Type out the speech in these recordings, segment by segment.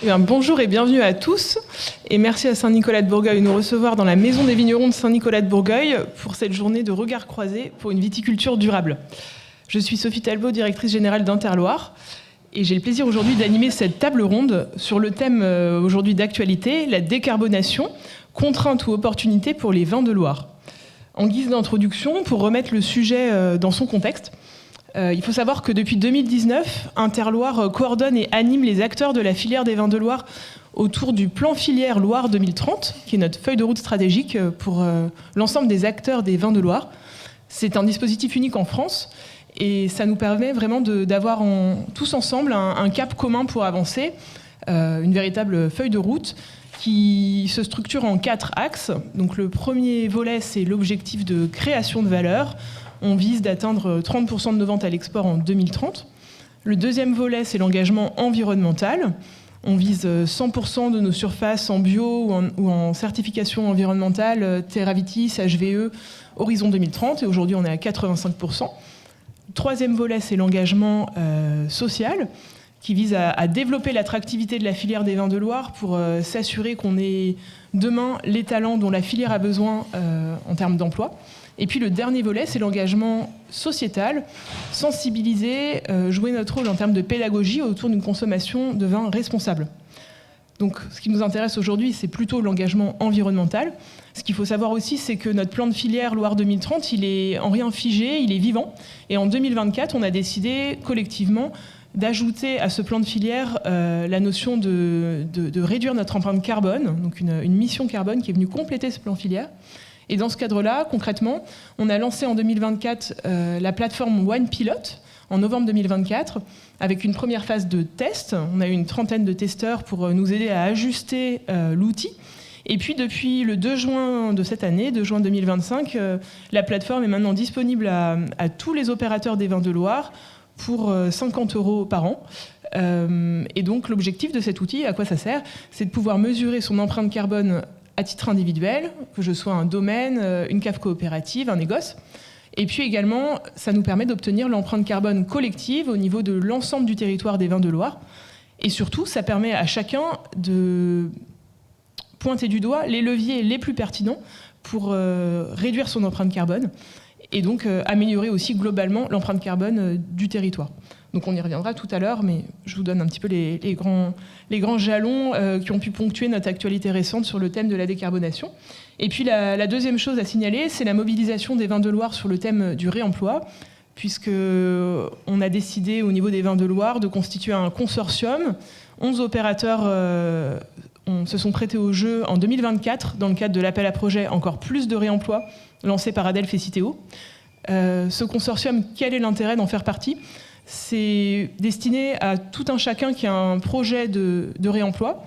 Eh bien, bonjour et bienvenue à tous. Et merci à Saint-Nicolas-de-Bourgueil de nous recevoir dans la Maison des Vignerons de Saint-Nicolas-de-Bourgueil pour cette journée de regard croisé pour une viticulture durable. Je suis Sophie Talbot, directrice générale d'Interloire. Et j'ai le plaisir aujourd'hui d'animer cette table ronde sur le thème aujourd'hui d'actualité, la décarbonation, contraintes ou opportunités pour les vins de Loire. En guise d'introduction, pour remettre le sujet dans son contexte, il faut savoir que depuis 2019, Interloire coordonne et anime les acteurs de la filière des vins de Loire autour du plan filière Loire 2030, qui est notre feuille de route stratégique pour l'ensemble des acteurs des vins de Loire. C'est un dispositif unique en France et ça nous permet vraiment d'avoir tous ensemble un cap commun pour avancer, une véritable feuille de route qui se structure en 4 axes. Donc le premier volet, c'est l'objectif de création de valeur. On vise d'atteindre 30% de nos ventes à l'export en 2030. Le deuxième volet, c'est l'engagement environnemental. On vise 100% de nos surfaces en bio ou en certification environnementale, Terravitis, HVE, horizon 2030. Et aujourd'hui, on est à 85%. Le troisième volet, c'est l'engagement social, qui vise à développer l'attractivité de la filière des vins de Loire pour s'assurer qu'on ait demain les talents dont la filière a besoin en termes d'emploi. Et puis le dernier volet, c'est l'engagement sociétal, sensibiliser, jouer notre rôle en termes de pédagogie autour d'une consommation de vin responsable. Donc ce qui nous intéresse aujourd'hui, c'est plutôt l'engagement environnemental. Ce qu'il faut savoir aussi, c'est que notre plan de filière Loire 2030, il est en rien figé, il est vivant. Et en 2024, on a décidé collectivement d'ajouter à ce plan de filière la notion de réduire notre empreinte carbone, donc une mission carbone qui est venue compléter ce plan filière. Et dans ce cadre-là, concrètement, on a lancé en 2024 la plateforme Wine Pilot, en novembre 2024, avec une première phase de test. On a eu une trentaine de testeurs pour nous aider à ajuster l'outil. Et puis depuis le 2 juin de cette année, 2 juin 2025, la plateforme est maintenant disponible à tous les opérateurs des vins de Loire pour 50 € par an. Et donc l'objectif de cet outil, à quoi ça sert ? C'est de pouvoir mesurer son empreinte carbone à titre individuel, que je sois un domaine, une cave coopérative, un négoce. Et puis également, ça nous permet d'obtenir l'empreinte carbone collective au niveau de l'ensemble du territoire des vins de Loire. Et surtout, ça permet à chacun de pointer du doigt les leviers les plus pertinents pour réduire son empreinte carbone et donc améliorer aussi globalement l'empreinte carbone du territoire. Donc on y reviendra tout à l'heure, mais je vous donne un petit peu les grands jalons qui ont pu ponctuer notre actualité récente sur le thème de la décarbonation. Et puis la deuxième chose à signaler, c'est la mobilisation des vins de Loire sur le thème du réemploi, puisqu'on a décidé au niveau des vins de Loire de constituer un consortium. 11 opérateurs se sont prêtés au jeu en 2024 dans le cadre de l'appel à projet Encore plus de réemploi, lancé par Adelph et Citeo. Ce consortium, quel est l'intérêt d'en faire partie ? C'est destiné à tout un chacun qui a un projet de réemploi.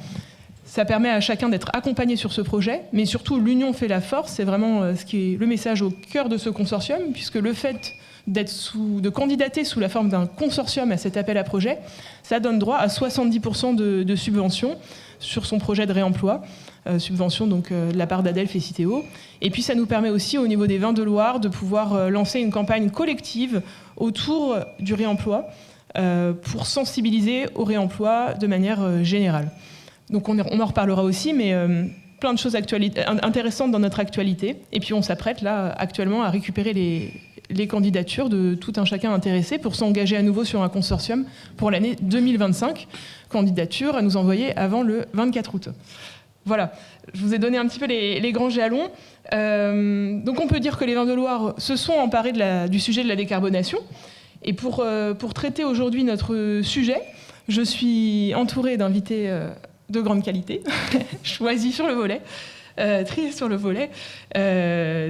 Ça permet à chacun d'être accompagné sur ce projet, mais surtout l'union fait la force, c'est vraiment ce qui est le message au cœur de ce consortium, puisque le fait de candidater sous la forme d'un consortium à cet appel à projet, ça donne droit à 70% de subventions sur son projet de réemploi, subvention donc de la part d'Adelph et Citeo. Et puis ça nous permet aussi au niveau des vins de Loire de pouvoir lancer une campagne collective autour du réemploi pour sensibiliser au réemploi de manière générale. Donc on en reparlera aussi, mais plein de choses intéressantes dans notre actualité. Et puis on s'apprête là actuellement à récupérer les candidatures de tout un chacun intéressé pour s'engager à nouveau sur un consortium pour l'année 2025. Candidature à nous envoyer avant le 24 août. Voilà, je vous ai donné un petit peu les grands jalons. Donc on peut dire que les vins de Loire se sont emparés du sujet de la décarbonation. Et pour traiter aujourd'hui notre sujet, je suis entourée d'invités de grande qualité, choisis sur le volet, triés sur le volet.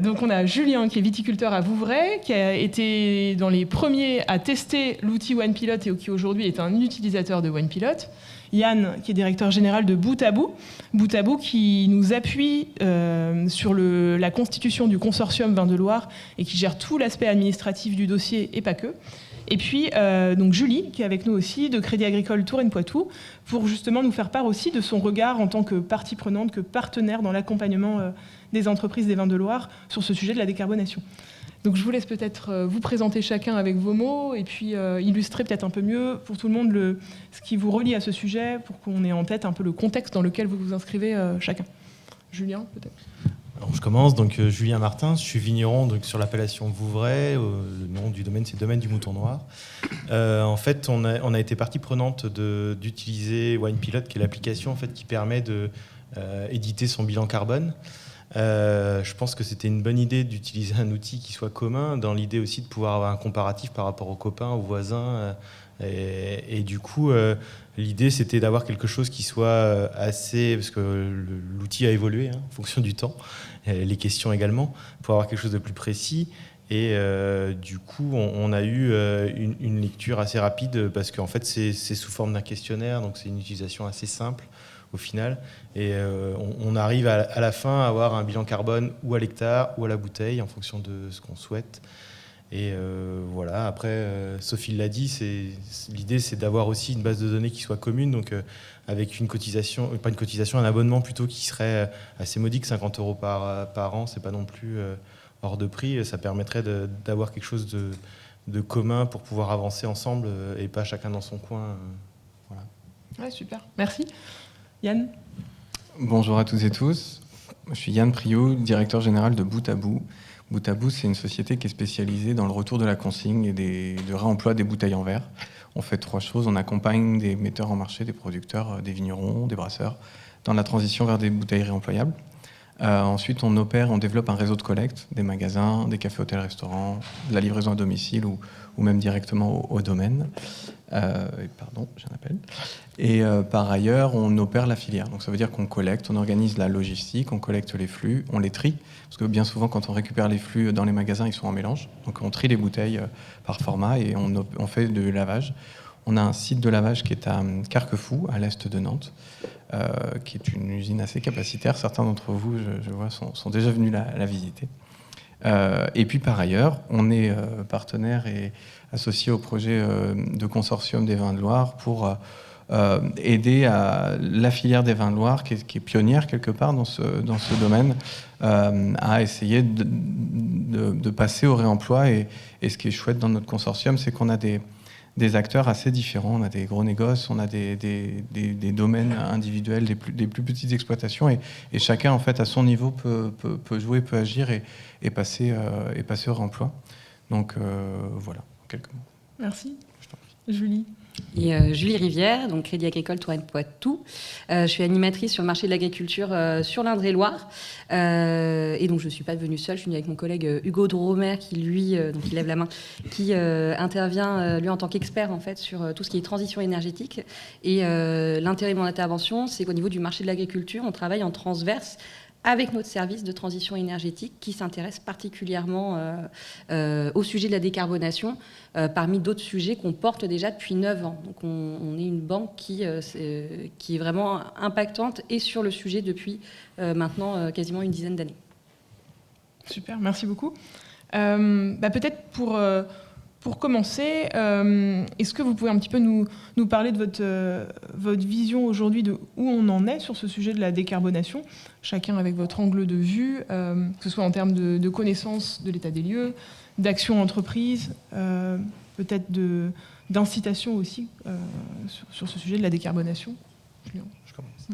Donc on a Julien qui est viticulteur à Vouvray, qui a été dans les premiers à tester l'outil Wine Pilot et qui aujourd'hui est un utilisateur de Wine Pilot. Yann, qui est directeur général de Bout à Bout qui nous appuie sur la constitution du consortium Vins de Loire et qui gère tout l'aspect administratif du dossier et pas que. Et puis donc Julie, qui est avec nous aussi, de Crédit Agricole Touraine-Poitou, pour justement nous faire part aussi de son regard en tant que partie prenante, que partenaire dans l'accompagnement des entreprises des Vins de Loire sur ce sujet de la décarbonation. Donc je vous laisse peut-être vous présenter chacun avec vos mots et puis illustrer peut-être un peu mieux pour tout le monde ce qui vous relie à ce sujet pour qu'on ait en tête un peu le contexte dans lequel vous vous inscrivez chacun. Julien, peut-être. Alors, je commence, donc Julien Martin, je suis vigneron donc, sur l'appellation Vouvray, le nom du domaine c'est Domaine du Mouton Noir. En fait, on a été partie prenante d'utiliser WinePilot, qui est l'application en fait, qui permet d'éditer son bilan carbone. Je pense que c'était une bonne idée d'utiliser un outil qui soit commun, dans l'idée aussi de pouvoir avoir un comparatif par rapport aux copains, aux voisins. Et du coup, l'idée, c'était d'avoir quelque chose qui soit assez... Parce que l'outil a évolué en fonction du temps, les questions également, pour avoir quelque chose de plus précis. Et du coup, on a eu une lecture assez rapide, parce qu'en fait, c'est sous forme d'un questionnaire, donc c'est une utilisation assez simple au final. Et on arrive à la fin à avoir un bilan carbone ou à l'hectare ou à la bouteille, en fonction de ce qu'on souhaite. Et voilà, après, Sophie l'a dit, l'idée c'est d'avoir aussi une base de données qui soit commune, donc avec une cotisation, pas une cotisation, un abonnement plutôt qui serait assez modique, 50 € par an, c'est pas non plus hors de prix, ça permettrait d'avoir quelque chose de commun pour pouvoir avancer ensemble et pas chacun dans son coin. Voilà. Ouais, super, merci. Yann ? Bonjour à toutes et tous, je suis Yann Priou, directeur général de Bout à Bout. Bout à Bout, c'est une société qui est spécialisée dans le retour de la consigne et de réemploi des bouteilles en verre. On fait 3 choses. On accompagne des metteurs en marché, des producteurs, des vignerons, des brasseurs, dans la transition vers des bouteilles réemployables. Ensuite, on développe un réseau de collecte, des magasins, des cafés, hôtels, restaurants, de la livraison à domicile ou même directement au domaine. Pardon, j'ai un appel. Et par ailleurs, on opère la filière. Donc ça veut dire qu'on collecte, on organise la logistique, on collecte les flux, on les trie. Parce que bien souvent, quand on récupère les flux dans les magasins, ils sont en mélange. Donc on trie les bouteilles par format et on fait du lavage. On a un site de lavage qui est à Carquefou, à l'est de Nantes, qui est une usine assez capacitaire. Certains d'entre vous, je vois, sont déjà venus la visiter. Et puis par ailleurs, on est partenaire et associé au projet de consortium des vins de Loire pour aider à la filière des vins de Loire, qui est pionnière quelque part dans ce domaine, à essayer de passer au réemploi. Et ce qui est chouette dans notre consortium, c'est qu'on a des acteurs assez différents. On a des gros négoces, on a des domaines individuels, des plus petites exploitations, et chacun, en fait, à son niveau, peut jouer, peut agir et passer au réemploi. Donc voilà, quelques mots. Merci. Julie. Et Julie Rivière, donc Crédit Agricole Touraine Poitou. Je suis animatrice sur le marché de l'agriculture sur l'Indre-et-Loire. Et donc je ne suis pas venue seule, je suis venue avec mon collègue Hugo Dromer qui lui, donc il lève la main, qui intervient lui en tant qu'expert en fait sur tout ce qui est transition énergétique. Et l'intérêt de mon intervention, c'est qu'au niveau du marché de l'agriculture, on travaille en transverse avec notre service de transition énergétique qui s'intéresse particulièrement au sujet de la décarbonation, parmi d'autres sujets qu'on porte déjà depuis 9 ans. Donc on est une banque qui est vraiment impactante et sur le sujet depuis maintenant quasiment une dizaine d'années. Super, merci beaucoup. Peut-être pour commencer, est-ce que vous pouvez un petit peu nous parler de votre vision aujourd'hui de où on en est sur ce sujet de la décarbonation, chacun avec votre angle de vue, que ce soit en termes de connaissance de l'état des lieux, d'action entreprise, peut-être d'incitation aussi sur ce sujet de la décarbonation. Je commence.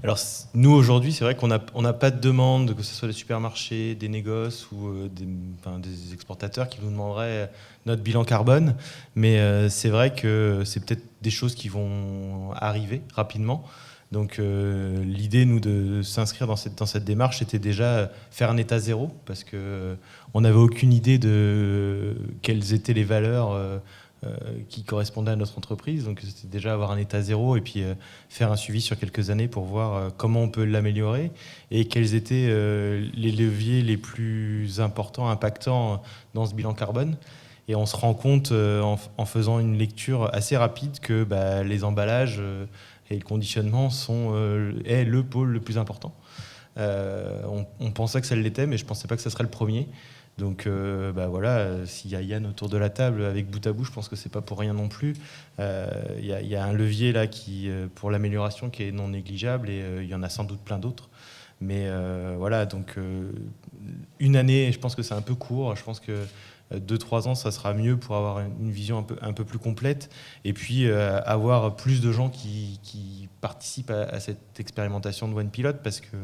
Alors nous aujourd'hui, c'est vrai qu'on n'a pas de demande, que ce soit des supermarchés, des négoces ou des exportateurs qui nous demanderaient notre bilan carbone, mais c'est vrai que c'est peut-être des choses qui vont arriver rapidement. Donc l'idée, nous, de s'inscrire dans cette démarche, c'était déjà faire un état zéro, parce qu'on n'avait aucune idée de quelles étaient les valeurs qui correspondaient à notre entreprise. Donc c'était déjà avoir un état zéro et puis faire un suivi sur quelques années pour voir comment on peut l'améliorer et quels étaient les leviers les plus importants, impactants dans ce bilan carbone. Et on se rend compte en faisant une lecture assez rapide que les emballages et le conditionnement est le pôle le plus important. On pensait que ça l'était, mais je ne pensais pas que ça serait le premier. Donc voilà, s'il y a Yann autour de la table avec Bout à Bout, je pense que c'est pas pour rien non plus. Il y a un levier là pour l'amélioration qui est non négligeable, et il y en a sans doute plein d'autres. Mais voilà, donc une année, je pense que c'est un peu court. Je pense que 2-3 ans, ça sera mieux pour avoir une vision un peu plus complète. Et puis avoir plus de gens qui participent à cette expérimentation de One Pilot, parce que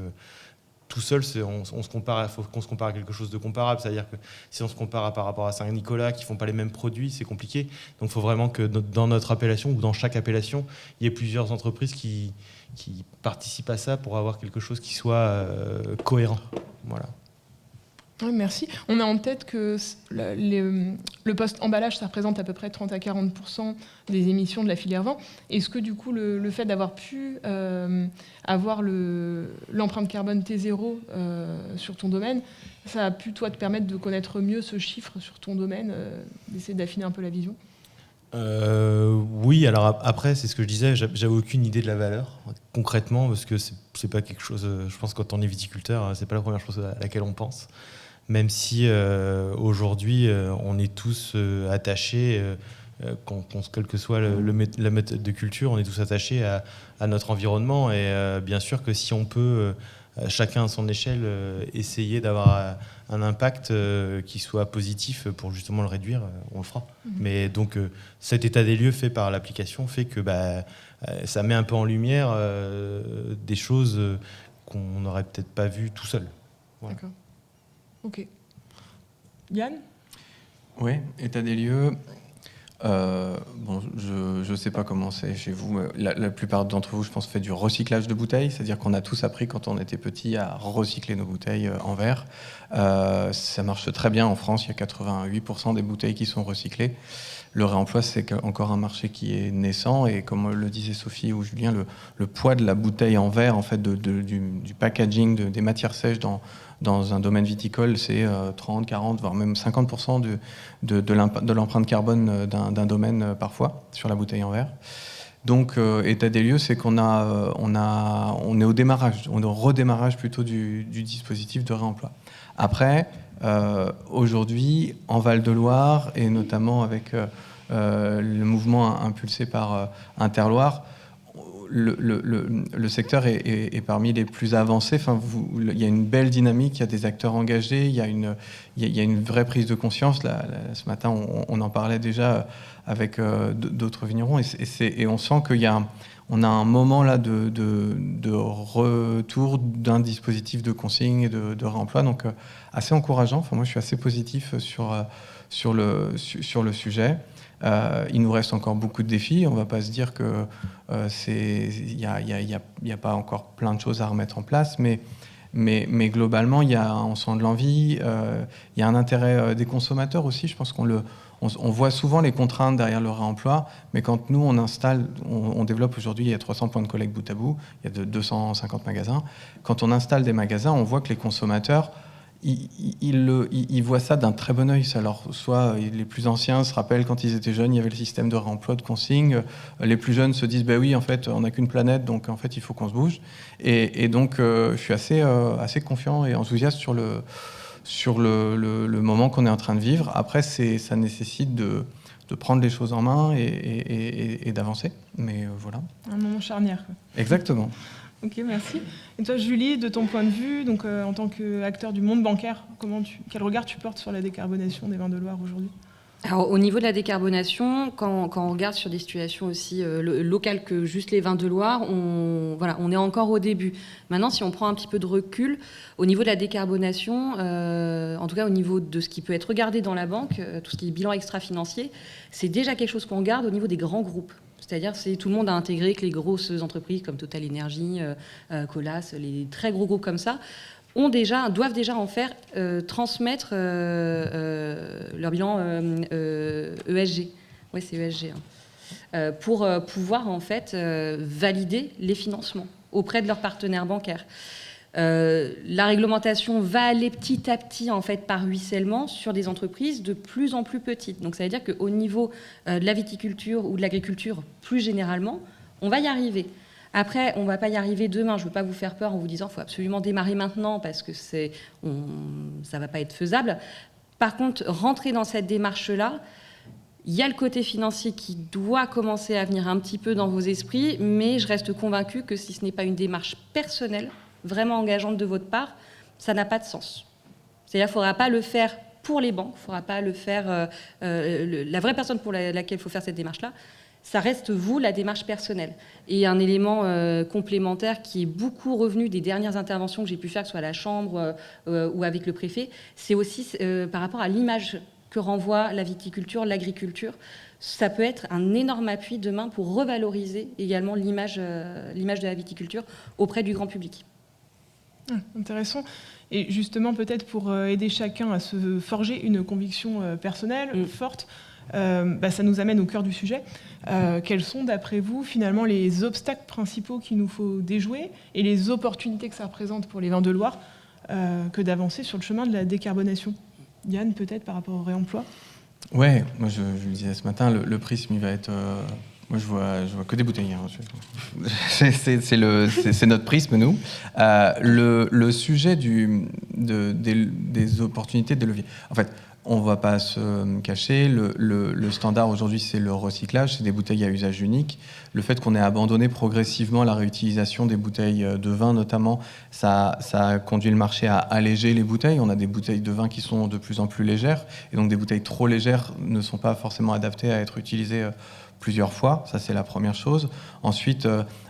tout seul, on se compare, faut qu'on se compare à quelque chose de comparable. C'est-à-dire que si on se compare par rapport à Saint-Nicolas, qui ne font pas les mêmes produits, c'est compliqué. Donc il faut vraiment que dans notre appellation, ou dans chaque appellation, il y ait plusieurs entreprises qui participent à ça pour avoir quelque chose qui soit cohérent. Voilà. Oui, merci. On a en tête que le post-emballage, ça représente à peu près 30 à 40% des émissions de la filière vin. Est-ce que du coup, le fait d'avoir pu avoir l'empreinte carbone T0 sur ton domaine, ça a pu, toi, te permettre de connaître mieux ce chiffre sur ton domaine, d'essayer d'affiner un peu la vision? Oui, alors après, c'est ce que je disais, j'avais aucune idée de la valeur, concrètement, parce que c'est pas quelque chose, je pense, quand on est viticulteur, c'est pas la première chose à laquelle on pense. Même si aujourd'hui, on est tous attachés, quel que soit la méthode de culture, on est tous attachés à notre environnement. Et bien sûr que si on peut, chacun à son échelle, essayer d'avoir un impact qui soit positif pour justement le réduire, on le fera. Mais donc, cet état des lieux fait par l'application fait que ça met un peu en lumière des choses qu'on n'aurait peut-être pas vues tout seul. Voilà. D'accord. Ok. Yann ? Oui, état des lieux. Bon, je ne sais pas comment c'est chez vous. La plupart d'entre vous, je pense, fait du recyclage de bouteilles. C'est-à-dire qu'on a tous appris quand on était petit à recycler nos bouteilles en verre. Ça marche très bien en France. Il y a 88% des bouteilles qui sont recyclées. Le réemploi, c'est encore un marché qui est naissant. Et comme le disait Sophie ou Julien, le poids de la bouteille en verre, en fait, du packaging, des matières sèches dans un domaine viticole, c'est 30, 40, voire même 50% de l'empreinte carbone d'un domaine parfois sur la bouteille en verre. Donc, état des lieux, c'est on est au démarrage, on est au redémarrage plutôt du dispositif de réemploi. Après, aujourd'hui, en Val-de-Loire, et notamment avec le mouvement impulsé par Interloire, le secteur est parmi les plus avancés. Enfin, il y a une belle dynamique, il y a des acteurs engagés, il y a une vraie prise de conscience. Ce matin, on en parlait déjà avec d'autres vignerons, et on sent on a un moment là de retour d'un dispositif de consigne et de réemploi, donc assez encourageant. Enfin, moi, je suis assez positif sur le sujet. Il nous reste encore beaucoup de défis. On ne va pas se dire que il y a pas encore plein de choses à remettre en place, mais globalement, on sent de l'envie. Il y a un intérêt des consommateurs aussi. Je pense on voit souvent les contraintes derrière le réemploi, mais quand nous, on développe aujourd'hui, il y a 300 points de collecte bout à bout, il y a 250 magasins. Quand on installe des magasins, on voit que les consommateurs, ils voient ça d'un très bon œil. Alors, soit les plus anciens se rappellent quand ils étaient jeunes, il y avait le système de réemploi de consigne. Les plus jeunes se disent, oui, en fait, on n'a qu'une planète, donc en fait, il faut qu'on se bouge. Et donc, je suis assez confiant et enthousiaste sur le moment qu'on est en train de vivre. Après, ça nécessite de prendre les choses en main et d'avancer. Mais voilà. Un moment charnière, quoi. Exactement. Ok, merci. Et toi, Julie, de ton point de vue, donc en tant qu'acteur du monde bancaire, quel regard tu portes sur la décarbonation des vins de Loire aujourd'hui ? Alors, au niveau de la décarbonation, quand on regarde sur des situations aussi locales que juste les vins de Loire, on est encore au début. Maintenant, si on prend un petit peu de recul, au niveau de la décarbonation, en tout cas au niveau de ce qui peut être regardé dans la banque, tout ce qui est bilan extra-financier, c'est déjà quelque chose qu'on regarde au niveau des grands groupes. C'est-à-dire que tout le monde a intégré que les grosses entreprises comme Total Energy, Colas, les très gros groupes comme ça, doivent déjà en faire transmettre leur bilan ESG. Oui, c'est ESG. Pour pouvoir en fait valider les financements auprès de leurs partenaires bancaires. La réglementation va aller petit à petit en fait par ruissellement sur des entreprises de plus en plus petites. Donc ça veut dire qu'au niveau de la viticulture ou de l'agriculture plus généralement, on va y arriver. Après, on ne va pas y arriver demain. Je ne veux pas vous faire peur en vous disant qu'il faut absolument démarrer maintenant parce que ça ne va pas être faisable. Par contre, rentrer dans cette démarche-là, il y a le côté financier qui doit commencer à venir un petit peu dans vos esprits, mais je reste convaincue que si ce n'est pas une démarche personnelle, vraiment engageante de votre part, ça n'a pas de sens. C'est-à-dire qu'il ne faudra pas le faire pour les banques, il ne faudra pas le faire... la vraie personne pour laquelle il faut faire cette démarche-là, ça reste vous, la démarche personnelle. Et un élément complémentaire qui est beaucoup revenu des dernières interventions que j'ai pu faire, que ce soit à la Chambre ou avec le préfet, c'est aussi par rapport à l'image que renvoie la viticulture, l'agriculture. Ça peut être un énorme appui demain pour revaloriser également l'image de la viticulture auprès du grand public. Intéressant. Et justement, peut-être pour aider chacun à se forger une conviction personnelle forte, ça nous amène au cœur du sujet. Quels sont, d'après vous, finalement, les obstacles principaux qu'il nous faut déjouer et les opportunités que ça représente pour les vins de Loire que d'avancer sur le chemin de la décarbonation ? Yann, peut-être, par rapport au réemploi ? Ouais, moi je le disais ce matin, le prisme, il va être... moi je vois que des bouteilles. Hein. C'est notre prisme, nous. Le sujet des opportunités, des leviers. En fait, on ne va pas se cacher, le standard aujourd'hui, c'est le recyclage, c'est des bouteilles à usage unique. Le fait qu'on ait abandonné progressivement la réutilisation des bouteilles de vin, notamment, ça a conduit le marché à alléger les bouteilles. On a des bouteilles de vin qui sont de plus en plus légères, et donc des bouteilles trop légères ne sont pas forcément adaptées à être utilisées plusieurs fois. Ça, c'est la première chose. Ensuite,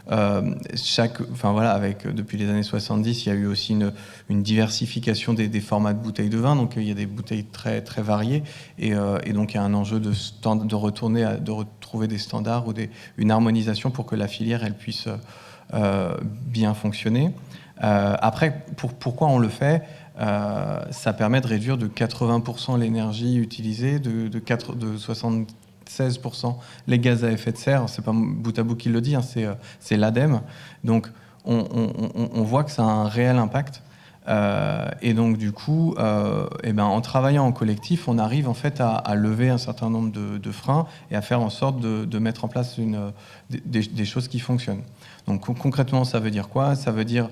depuis les années 70, il y a eu aussi une diversification des formats de bouteilles de vin. Donc, il y a des bouteilles très, très variées. Et donc, il y a un enjeu de retrouver des standards ou une harmonisation pour que la filière, elle puisse bien fonctionner. Après, pourquoi on le fait ? Ça permet de réduire de 80% l'énergie utilisée, de 76% les gaz à effet de serre. C'est pas Bout à Bout qui le dit, hein, c'est l'ADEME. Donc on voit que ça a un réel impact. Et donc du coup, en travaillant en collectif, on arrive en fait à lever un certain nombre de freins et à faire en sorte de mettre en place des choses qui fonctionnent. Donc concrètement, ça veut dire quoi ? Ça veut dire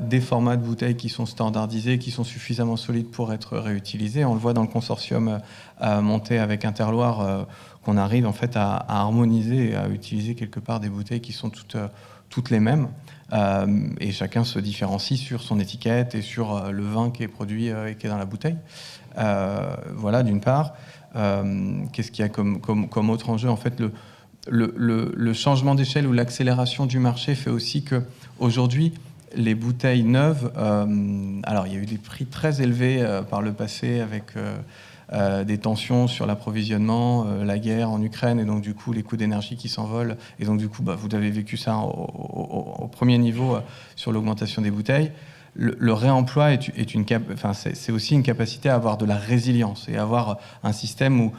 des formats de bouteilles qui sont standardisés, qui sont suffisamment solides pour être réutilisés. On le voit dans le consortium monté avec Interloire, qu'on arrive en fait à harmoniser et à utiliser quelque part des bouteilles qui sont toutes les mêmes. Et chacun se différencie sur son étiquette et sur le vin qui est produit et qui est dans la bouteille. Voilà, d'une part. Qu'est-ce qu'il y a comme autre enjeu ? En fait, le changement d'échelle ou l'accélération du marché fait aussi qu'aujourd'hui, les bouteilles neuves... alors, il y a eu des prix très élevés par le passé avec... des tensions sur l'approvisionnement, la guerre en Ukraine, et donc du coup les coûts d'énergie qui s'envolent, et donc du coup vous avez vécu ça au premier niveau sur l'augmentation des bouteilles. Le réemploi c'est aussi une capacité à avoir de la résilience et avoir un système où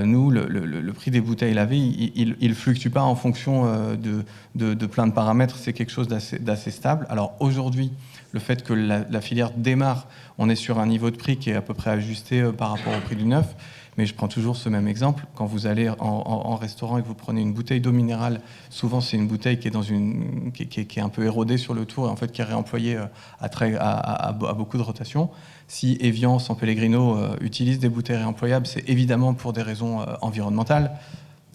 nous, le prix des bouteilles lavées, il fluctue pas en fonction de plein de paramètres, c'est quelque chose d'assez stable. Alors aujourd'hui, le fait que la filière démarre, on est sur un niveau de prix qui est à peu près ajusté par rapport au prix du neuf. Mais je prends toujours ce même exemple. Quand vous allez en restaurant et que vous prenez une bouteille d'eau minérale, souvent c'est une bouteille qui est qui est un peu érodée sur le tour et en fait qui est réemployée à beaucoup de rotations. Si Evian, San Pellegrino utilise des bouteilles réemployables, c'est évidemment pour des raisons environnementales,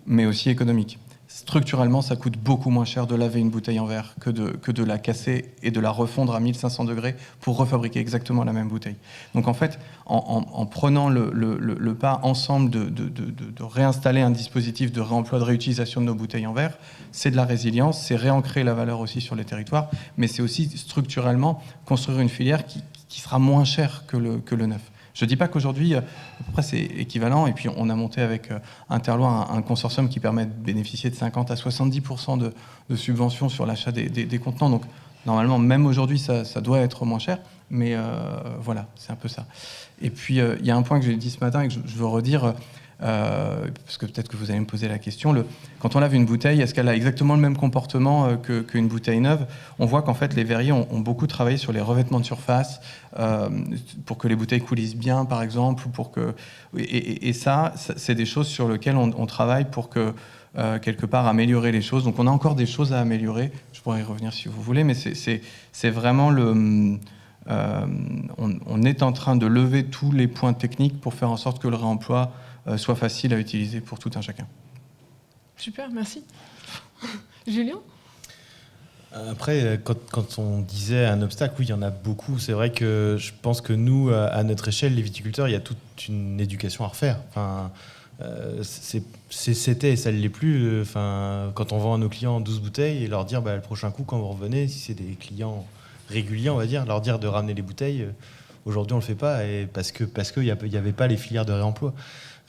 mais aussi économiques. Structurellement, ça coûte beaucoup moins cher de laver une bouteille en verre que de la casser et de la refondre à 1500 degrés pour refabriquer exactement la même bouteille. Donc en fait, en prenant le pas ensemble de réinstaller un dispositif de réemploi, de réutilisation de nos bouteilles en verre, c'est de la résilience, c'est réancrer la valeur aussi sur les territoires, mais c'est aussi structurellement construire une filière qui sera moins chère que le neuf. Je ne dis pas qu'aujourd'hui, à peu près, c'est équivalent. Et puis, on a monté avec Interloire un consortium qui permet de bénéficier de 50 à 70% de subventions sur l'achat des contenants. Donc, normalement, même aujourd'hui, ça doit être moins cher. Mais voilà, c'est un peu ça. Et puis, il y a un point que j'ai dit ce matin et que je veux redire, parce que peut-être que vous allez me poser la question. Quand on lave une bouteille, est-ce qu'elle a exactement le même comportement qu'une bouteille neuve ? On voit qu'en fait, les verriers ont beaucoup travaillé sur les revêtements de surface, pour que les bouteilles coulissent bien, par exemple, et ça, c'est des choses sur lesquelles on travaille pour que quelque part améliorer les choses. Donc on a encore des choses à améliorer. Je pourrais y revenir si vous voulez, mais c'est vraiment on est en train de lever tous les points techniques pour faire en sorte que le réemploi soit facile à utiliser pour tout un chacun. Super, merci. Julien ? Après, quand on disait un obstacle, oui, il y en a beaucoup. C'est vrai que je pense que nous, à notre échelle, les viticulteurs, il y a toute une éducation à refaire. Enfin, c'était et ça ne l'est plus. Enfin, quand on vend à nos clients 12 bouteilles et leur dire le prochain coup, quand vous revenez, si c'est des clients réguliers, on va dire, leur dire de ramener les bouteilles. Aujourd'hui, on ne le fait pas parce qu'il n'y avait pas les filières de réemploi.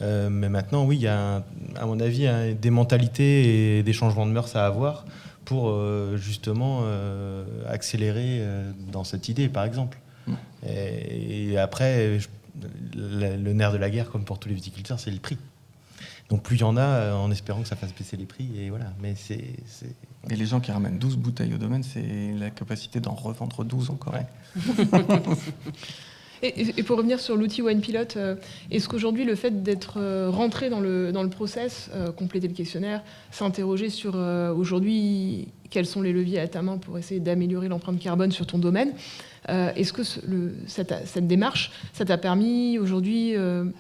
Mais maintenant, oui, il y a, à mon avis, des mentalités et des changements de mœurs à avoir pour justement accélérer dans cette idée, par exemple. Et après, le nerf de la guerre, comme pour tous les viticulteurs, c'est le prix. Donc plus il y en a, en espérant que ça fasse baisser les prix. Et voilà. Mais Et les gens qui ramènent 12 bouteilles au domaine, c'est la capacité d'en revendre 12 encore. Ouais. Et pour revenir sur l'outil OnePilot, est-ce qu'aujourd'hui, le fait d'être rentré dans le process, compléter le questionnaire, s'interroger sur aujourd'hui quels sont les leviers à ta main pour essayer d'améliorer l'empreinte carbone sur ton domaine, est-ce que cette démarche, ça t'a permis aujourd'hui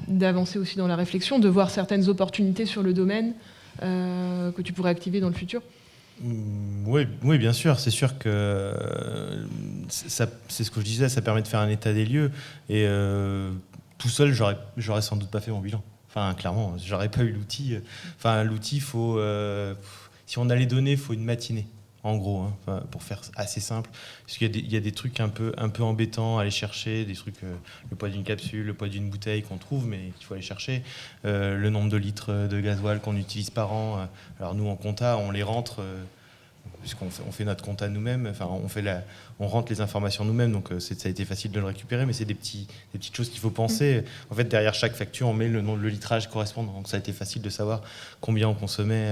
d'avancer aussi dans la réflexion, de voir certaines opportunités sur le domaine que tu pourrais activer dans le futur ? Oui, bien sûr. C'est sûr que c'est ce que je disais, ça permet de faire un état des lieux. Et tout seul, j'aurais sans doute pas fait mon bilan. Enfin, clairement, j'aurais pas eu l'outil. Enfin, l'outil, si on a les données, il faut une matinée, en gros, hein, pour faire assez simple. Parce qu'il y a des trucs un peu embêtants à aller chercher, des trucs, le poids d'une capsule, le poids d'une bouteille qu'on trouve, mais qu'il faut aller chercher, le nombre de litres de gasoil qu'on utilise par an. Alors nous, en compta, on les rentre, puisqu'on fait notre compta nous-mêmes, enfin, on rentre les informations nous-mêmes, donc ça a été facile de le récupérer, mais c'est des petites choses qu'il faut penser. En fait, derrière chaque facture, on met le litrage correspondant, donc ça a été facile de savoir combien on consommait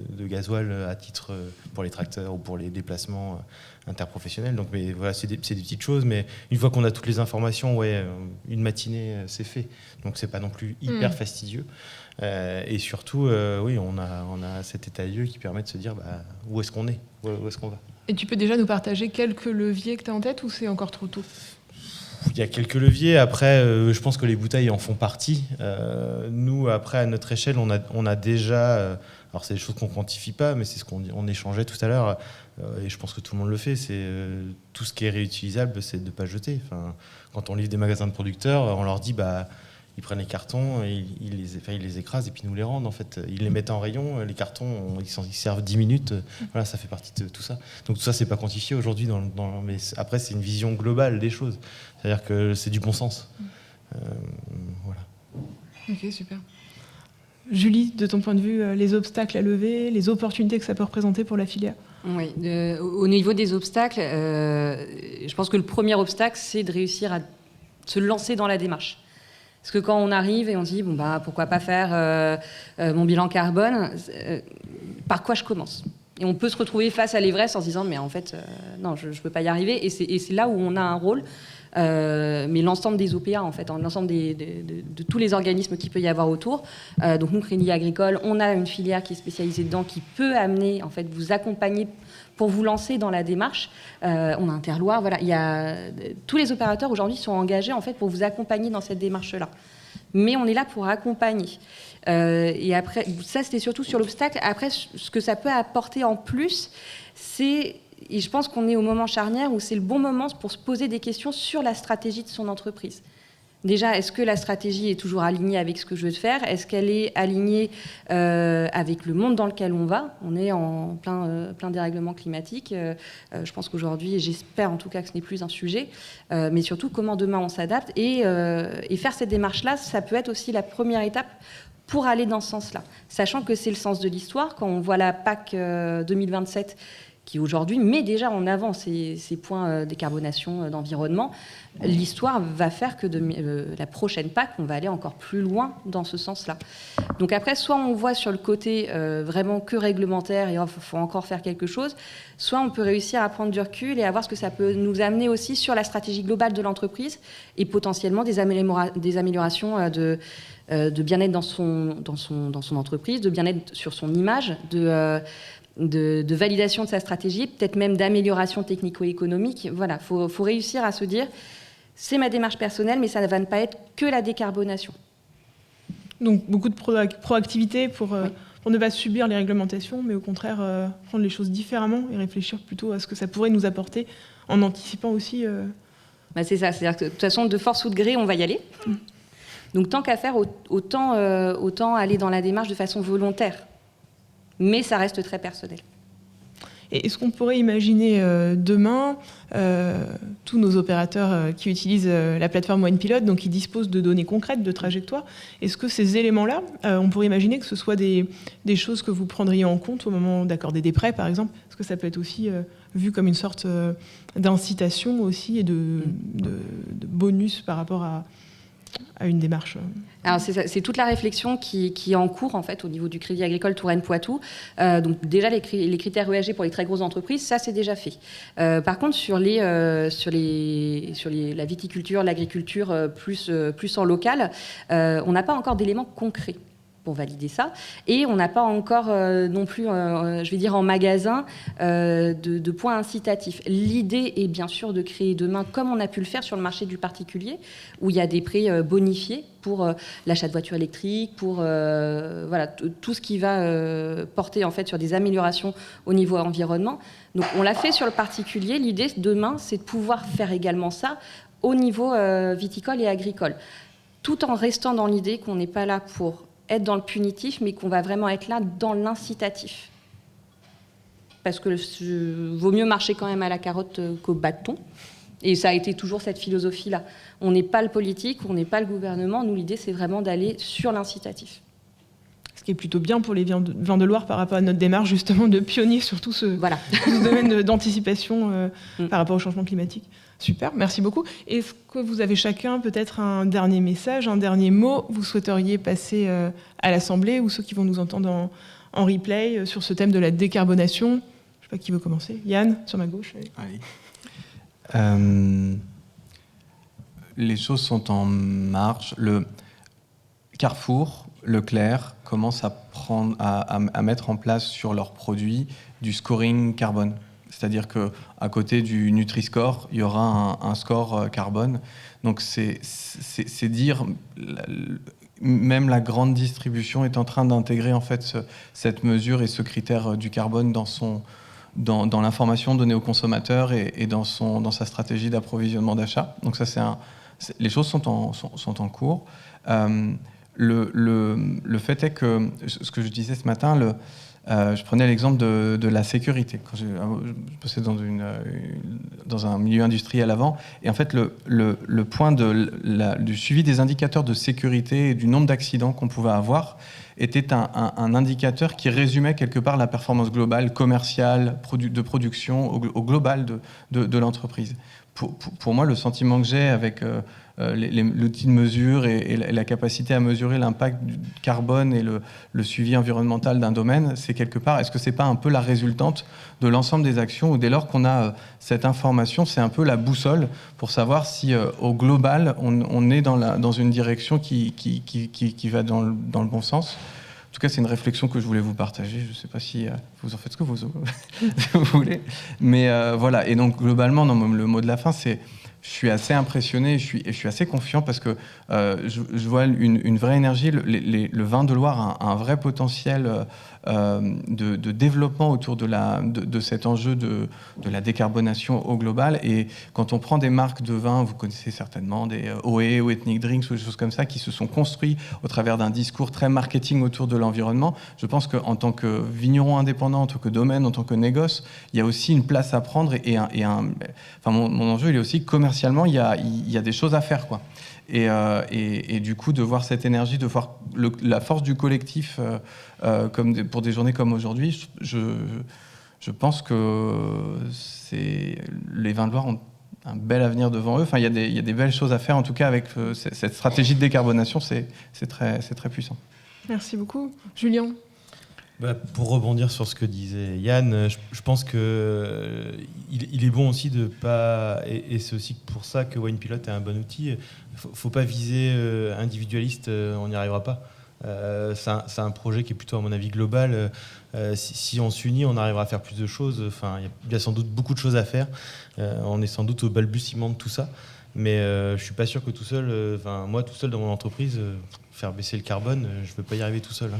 de gasoil à titre pour les tracteurs ou pour les déplacements interprofessionnels. Donc, mais voilà, c'est des petites choses, mais une fois qu'on a toutes les informations, une matinée, c'est fait. Donc c'est pas non plus hyper fastidieux. Et surtout, oui, on a cet état des lieux qui permet de se dire où est-ce qu'on est, où est-ce qu'on va. Et tu peux déjà nous partager quelques leviers que tu as en tête ou c'est encore trop tôt ? Il y a quelques leviers. Après, je pense que les bouteilles en font partie. Nous, après, à notre échelle, on a déjà... alors, c'est des choses qu'on ne quantifie pas, mais c'est ce qu'on échangeait tout à l'heure. Et je pense que tout le monde le fait. C'est tout ce qui est réutilisable, c'est de ne pas jeter. Enfin, quand on livre des magasins de producteurs, on leur dit... ils prennent les cartons, ils les écrasent et puis nous les rendent. En fait, ils les mettent en rayon. Les cartons, ils servent 10 minutes. Voilà, ça fait partie de tout ça. Donc tout ça, c'est pas quantifié aujourd'hui. Mais après, c'est une vision globale des choses. C'est-à-dire que c'est du bon sens. Voilà. Ok, super. Julie, de ton point de vue, les obstacles à lever, les opportunités que ça peut représenter pour la filière ? Oui, au niveau des obstacles, je pense que le premier obstacle, c'est de réussir à se lancer dans la démarche. Parce que quand on arrive et on se dit, pourquoi pas faire mon bilan carbone, par quoi je commence ? Et on peut se retrouver face à l'Everest en se disant, mais en fait, non, je ne peux pas y arriver. Et c'est là où on a un rôle. Mais l'ensemble des OPA, en fait, l'ensemble de tous les organismes qu'il peut y avoir autour. Donc nous, Crédit Agricole, on a une filière qui est spécialisée dedans, qui peut amener, en fait, vous accompagner pour vous lancer dans la démarche. On a un terroir, voilà. Tous les opérateurs aujourd'hui sont engagés, en fait, pour vous accompagner dans cette démarche-là. Mais on est là pour accompagner. Et après, ça, c'était surtout sur l'obstacle. Après, ce que ça peut apporter en plus, c'est... Et je pense qu'on est au moment charnière où c'est le bon moment pour se poser des questions sur la stratégie de son entreprise. Déjà, est-ce que la stratégie est toujours alignée avec ce que je veux faire ? Est-ce qu'elle est alignée avec le monde dans lequel on va ? On est en plein dérèglement climatique. Je pense qu'aujourd'hui, et j'espère en tout cas que ce n'est plus un sujet, mais surtout comment demain on s'adapte. Et faire cette démarche-là, ça peut être aussi la première étape pour aller dans ce sens-là. Sachant que c'est le sens de l'histoire. Quand on voit la PAC 2027, qui aujourd'hui met déjà en avant ces points décarbonation, d'environnement, l'histoire va faire que la prochaine PAC, on va aller encore plus loin dans ce sens-là. Donc après, soit on voit sur le côté vraiment que réglementaire et il faut encore faire quelque chose, soit on peut réussir à prendre du recul et à voir ce que ça peut nous amener aussi sur la stratégie globale de l'entreprise et potentiellement des améliorations de bien-être dans son entreprise, de bien-être sur son image, de validation de sa stratégie, peut-être même d'amélioration technico-économique. Voilà, faut réussir à se dire, c'est ma démarche personnelle, mais ça ne va pas être que la décarbonation. Donc beaucoup de proactivité pour pour ne pas subir les réglementations, mais au contraire prendre les choses différemment et réfléchir plutôt à ce que ça pourrait nous apporter en anticipant aussi. C'est ça, c'est-à-dire que de toute façon, de force ou de gré, on va y aller. Donc tant qu'à faire, autant aller dans la démarche de façon volontaire. Mais ça reste très personnel. Et est-ce qu'on pourrait imaginer demain, tous nos opérateurs qui utilisent la plateforme OnePilot, donc qui disposent de données concrètes, de trajectoires, est-ce que ces éléments-là, on pourrait imaginer que ce soit des choses que vous prendriez en compte au moment d'accorder des prêts, par exemple? Est-ce que ça peut être aussi vu comme une sorte d'incitation aussi et de bonus par rapport à une démarche? Alors c'est toute la réflexion qui est en cours en fait au niveau du Crédit Agricole Touraine-Poitou. Donc déjà les critères ESG pour les très grosses entreprises, ça c'est déjà fait. Par contre sur la viticulture, l'agriculture plus en local, on n'a pas encore d'éléments concrets pour valider ça. Et on n'a pas encore non plus, je vais dire en magasin, de points incitatifs. L'idée est bien sûr de créer demain, comme on a pu le faire sur le marché du particulier, où il y a des prêts bonifiés pour l'achat de voitures électriques, pour tout ce qui va porter en fait sur des améliorations au niveau environnement. Donc on l'a fait sur le particulier. L'idée demain, c'est de pouvoir faire également ça au niveau viticole et agricole, tout en restant dans l'idée qu'on n'est pas là pour être dans le punitif, mais qu'on va vraiment être là dans l'incitatif. Parce que vaut mieux marcher quand même à la carotte qu'au bâton. Et ça a été toujours cette philosophie-là. On n'est pas le politique, on n'est pas le gouvernement. Nous, l'idée, c'est vraiment d'aller sur l'incitatif. Ce qui est plutôt bien pour les vins de Loire par rapport à notre démarche, justement, de pionnier sur tout ce domaine d'anticipation par rapport au changement climatique. Super, merci beaucoup. Est-ce que vous avez chacun peut-être un dernier message, un dernier mot vous souhaiteriez passer à l'Assemblée ou ceux qui vont nous entendre en replay sur ce thème de la décarbonation? Je ne sais pas qui veut commencer. Yann, sur ma gauche. Allez. Les choses sont en marche. Le Carrefour, Leclerc commencent à mettre en place sur leurs produits du scoring carbone. C'est-à-dire qu'à côté du Nutri-Score, il y aura un score carbone. Donc c'est dire, même la grande distribution est en train d'intégrer en fait cette mesure et ce critère du carbone dans l'information donnée aux consommateurs et dans sa stratégie d'approvisionnement d'achat. Donc ça, les choses sont en cours. Le fait est que, ce que je disais ce matin, je prenais l'exemple de la sécurité. Quand je bossais dans un milieu industriel avant, et en fait, le point du suivi des indicateurs de sécurité et du nombre d'accidents qu'on pouvait avoir était un indicateur qui résumait quelque part la performance globale, commerciale, de production, au global de l'entreprise. Pour moi, le sentiment que j'ai avec l'outil de mesure et la capacité à mesurer l'impact du carbone et le suivi environnemental d'un domaine, c'est quelque part, est-ce que c'est pas un peu la résultante de l'ensemble des actions, ou dès lors qu'on a cette information, c'est un peu la boussole pour savoir si au global on est dans une direction qui va dans le bon sens. En tout cas, c'est une réflexion que je voulais vous partager. Je ne sais pas si vous en faites ce que vous voulez. Mais voilà. Et donc, globalement, le mot de la fin, c'est je suis assez impressionné et je suis assez confiant parce que je vois une vraie énergie. Le vin de Loire a un vrai potentiel de développement autour de cet enjeu de la décarbonation au global. Et quand on prend des marques de vin, vous connaissez certainement des OE ou Ethnic Drinks ou des choses comme ça, qui se sont construits au travers d'un discours très marketing autour de l'environnement, je pense qu'en tant que vigneron indépendant, en tant que domaine, en tant que négoce, il y a aussi une place à prendre mon enjeu, il est aussi commercialement, il y a des choses à faire, quoi. Et du coup, de voir cette énergie, de voir la force du collectif pour des journées comme aujourd'hui, je pense que les vins de Loire ont un bel avenir devant eux. Enfin, il y a des belles choses à faire, en tout cas, avec cette stratégie de décarbonation, c'est très puissant. Merci beaucoup. Julien ? Pour rebondir sur ce que disait Yann, je pense qu'il est bon aussi de pas, et c'est aussi pour ça que OnePilot est un bon outil. Faut pas viser individualiste, on n'y arrivera pas. C'est un projet qui est plutôt, à mon avis, global. Si on s'unit, on arrivera à faire plus de choses. Enfin, il y a sans doute beaucoup de choses à faire. On est sans doute au balbutiement de tout ça. Mais je suis pas sûr que tout seul, moi tout seul dans mon entreprise, faire baisser le carbone, je ne peux pas y arriver tout seul.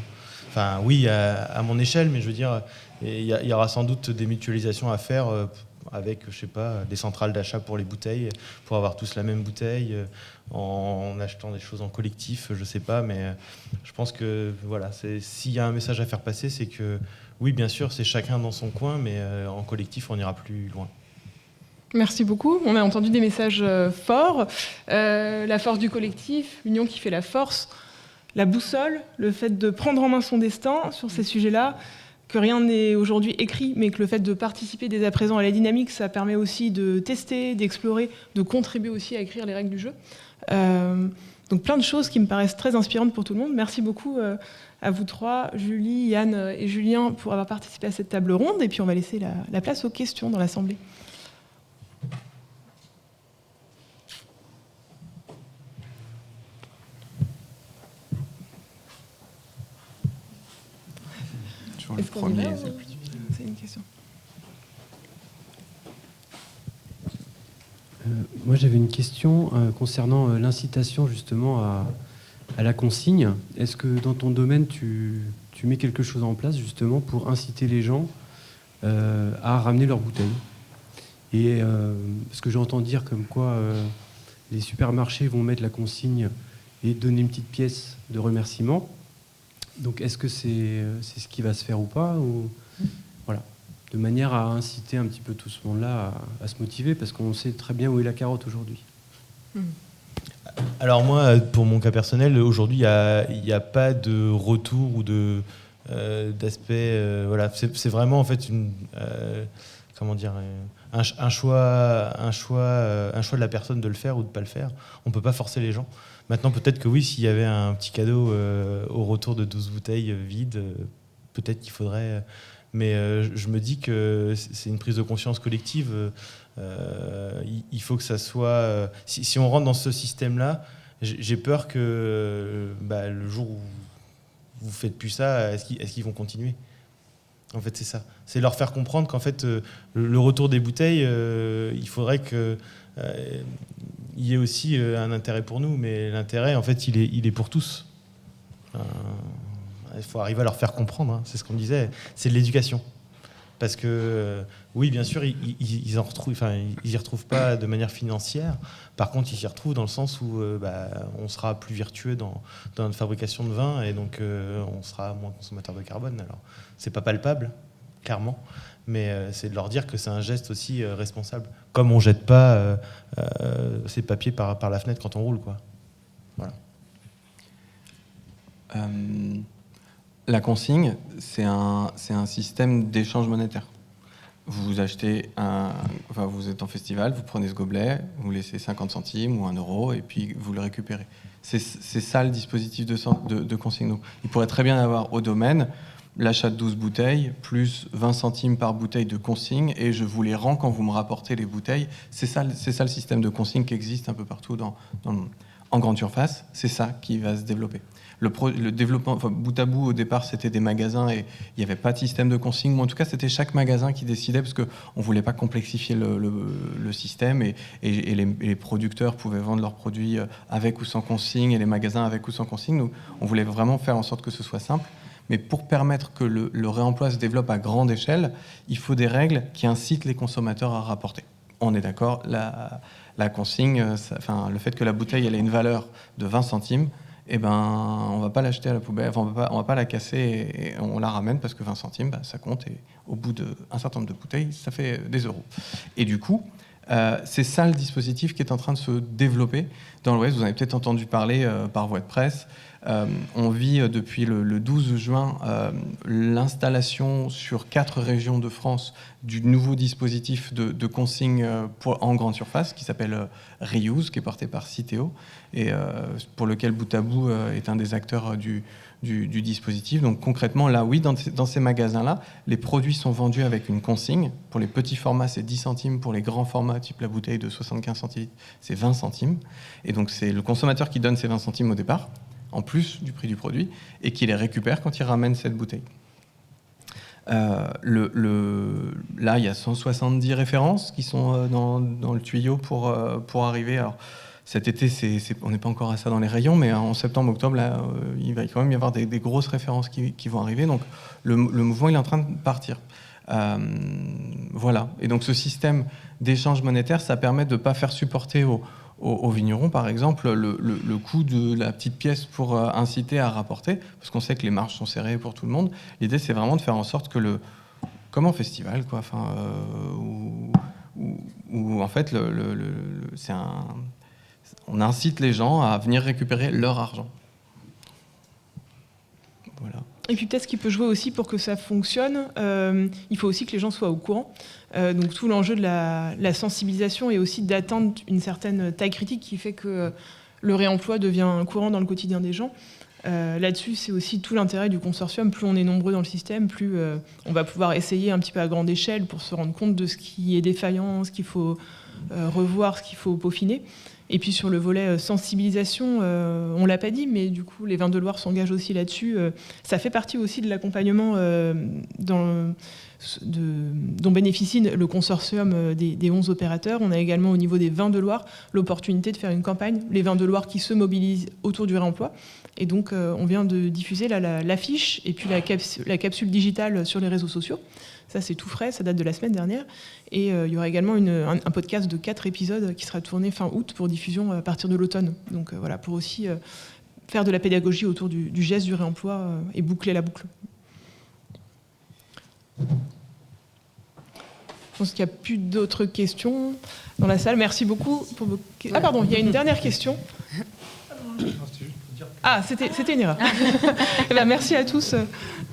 Enfin, oui, à mon échelle, mais je veux dire, il y aura sans doute des mutualisations à faire avec, je sais pas, des centrales d'achat pour les bouteilles, pour avoir tous la même bouteille, en achetant des choses en collectif, je sais pas, mais je pense que voilà, s'il y a un message à faire passer, c'est que oui, bien sûr, c'est chacun dans son coin, mais en collectif, on ira plus loin. Merci beaucoup. On a entendu des messages forts. La force du collectif, l'union qui fait la force, la boussole, le fait de prendre en main son destin sur ces sujets-là, que rien n'est aujourd'hui écrit, mais que le fait de participer dès à présent à la dynamique, ça permet aussi de tester, d'explorer, de contribuer aussi à écrire les règles du jeu. Donc plein de choses qui me paraissent très inspirantes pour tout le monde. Merci beaucoup à vous trois, Julie, Yann et Julien, pour avoir participé à cette table ronde. Et puis on va laisser la place aux questions dans l'Assemblée. Est-ce qu'on y va, c'est une question. Moi, j'avais une question concernant l'incitation justement à la consigne. Est-ce que dans ton domaine, tu mets quelque chose en place justement pour inciter les gens à ramener leurs bouteilles? Et parce que j'entends dire comme quoi les supermarchés vont mettre la consigne et donner une petite pièce de remerciement. Donc, est-ce que c'est ce qui va se faire ou pas, ou voilà, de manière à inciter un petit peu tout ce monde-là à se motiver, parce qu'on sait très bien où est la carotte aujourd'hui. Alors moi, pour mon cas personnel, aujourd'hui, il n'y a pas de retour ou d'aspect. Voilà, c'est vraiment en fait comment dire, un choix de la personne de le faire ou de ne pas le faire. On ne peut pas forcer les gens. Maintenant, peut-être que oui, s'il y avait un petit cadeau au retour de 12 bouteilles vides, peut-être qu'il faudrait... Mais je me dis que c'est une prise de conscience collective. Il faut que ça soit... Si on rentre dans ce système-là, j'ai peur que le jour où vous faites plus ça, est-ce qu'ils vont continuer ? En fait, c'est ça. C'est leur faire comprendre qu'en fait, le retour des bouteilles, il faudrait que... il y ait aussi un intérêt pour nous, mais l'intérêt, en fait, il est pour tous. Il faut arriver à leur faire comprendre, hein. C'est ce qu'on disait, c'est de l'éducation. Parce que, oui, bien sûr, ils y retrouvent pas de manière financière. Par contre, ils s'y retrouvent dans le sens où on sera plus vertueux dans notre fabrication de vin, et donc on sera moins consommateur de carbone. Alors, c'est pas palpable, clairement, mais c'est de leur dire que c'est un geste aussi responsable. Comme on jette pas ces papiers par la fenêtre quand on roule, quoi. Voilà. La consigne, c'est un système d'échange monétaire. Vous achetez vous êtes en festival, vous prenez ce gobelet, vous laissez 50 centimes ou 1 euro, et puis vous le récupérez. C'est ça le dispositif de consigne. Donc, il pourrait très bien avoir au domaine l'achat de 12 bouteilles, plus 20 centimes par bouteille de consigne, et je vous les rends quand vous me rapportez les bouteilles. C'est ça le système de consigne qui existe un peu partout dans le monde. En grande surface, c'est ça qui va se développer. Le développement, bout à bout, au départ, c'était des magasins et il n'y avait pas de système de consigne. Mais en tout cas, c'était chaque magasin qui décidait parce qu'on ne voulait pas complexifier le système et les producteurs pouvaient vendre leurs produits avec ou sans consigne et les magasins avec ou sans consigne. Donc, on voulait vraiment faire en sorte que ce soit simple. Mais pour permettre que le réemploi se développe à grande échelle, il faut des règles qui incitent les consommateurs à rapporter. On est d'accord, la consigne, le fait que la bouteille elle ait une valeur de 20 centimes, on ne va pas l'acheter à la poubelle, on va pas la casser et on la ramène parce que 20 centimes, ça compte, et au bout d'un certain nombre de bouteilles, ça fait des euros. Et du coup, c'est ça le dispositif qui est en train de se développer dans l'Ouest. Vous en avez peut-être entendu parler par voie de presse. On vit depuis le 12 juin l'installation sur 4 régions de France du nouveau dispositif de consigne en grande surface qui s'appelle Reuse, qui est porté par Citeo et pour lequel Bout à Bout est un des acteurs du dispositif. Donc concrètement, là, oui, dans ces magasins-là, les produits sont vendus avec une consigne. Pour les petits formats, c'est 10 centimes. Pour les grands formats, type la bouteille de 75 centilitres, c'est 20 centimes. Et donc c'est le consommateur qui donne ces 20 centimes au départ, en plus du prix du produit, et qui les récupère quand il ramène cette bouteille. Là, il y a 170 références qui sont dans le tuyau pour arriver. Alors, cet été, on n'est pas encore à ça dans les rayons, mais en septembre, octobre, là, il va quand même y avoir des grosses références qui vont arriver. Donc le mouvement, il est en train de partir. Voilà. Et donc ce système d'échange monétaire, ça permet de ne pas faire supporter aux vignerons, par exemple, le coût de la petite pièce pour inciter à rapporter, parce qu'on sait que les marges sont serrées pour tout le monde. L'idée, c'est vraiment de faire en sorte que comme en festival, quoi, où en fait, on incite les gens à venir récupérer leur argent. Voilà. Et puis peut-être ce qui peut jouer aussi pour que ça fonctionne, il faut aussi que les gens soient au courant. Donc tout l'enjeu de la sensibilisation est aussi d'atteindre une certaine taille critique qui fait que le réemploi devient courant dans le quotidien des gens. Là-dessus, c'est aussi tout l'intérêt du consortium. Plus on est nombreux dans le système, plus on va pouvoir essayer un petit peu à grande échelle pour se rendre compte de ce qui est défaillant, ce qu'il faut revoir, ce qu'il faut peaufiner. Et puis sur le volet sensibilisation, on ne l'a pas dit, mais du coup, les Vins de Loire s'engagent aussi là-dessus. Ça fait partie aussi de l'accompagnement dont bénéficie le consortium des 11 opérateurs. On a également au niveau des Vins de Loire l'opportunité de faire une campagne, les Vins de Loire qui se mobilisent autour du réemploi. Et donc, on vient de diffuser l'affiche et puis la capsule digitale sur les réseaux sociaux. Ça, c'est tout frais, ça date de la semaine dernière. Et il y aura également un podcast de 4 épisodes qui sera tourné fin août pour diffusion à partir de l'automne. Donc voilà, pour aussi faire de la pédagogie autour du geste du réemploi et boucler la boucle. Je pense qu'il n'y a plus d'autres questions dans la salle. Merci beaucoup. Ah pardon, il y a une dernière question. Ah, c'était une erreur. Eh ben, merci à tous.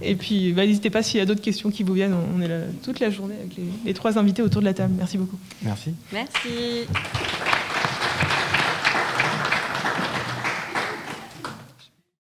Et puis, n'hésitez pas s'il y a d'autres questions qui vous viennent. On est là toute la journée avec les 3 invités autour de la table. Merci beaucoup. Merci. Merci.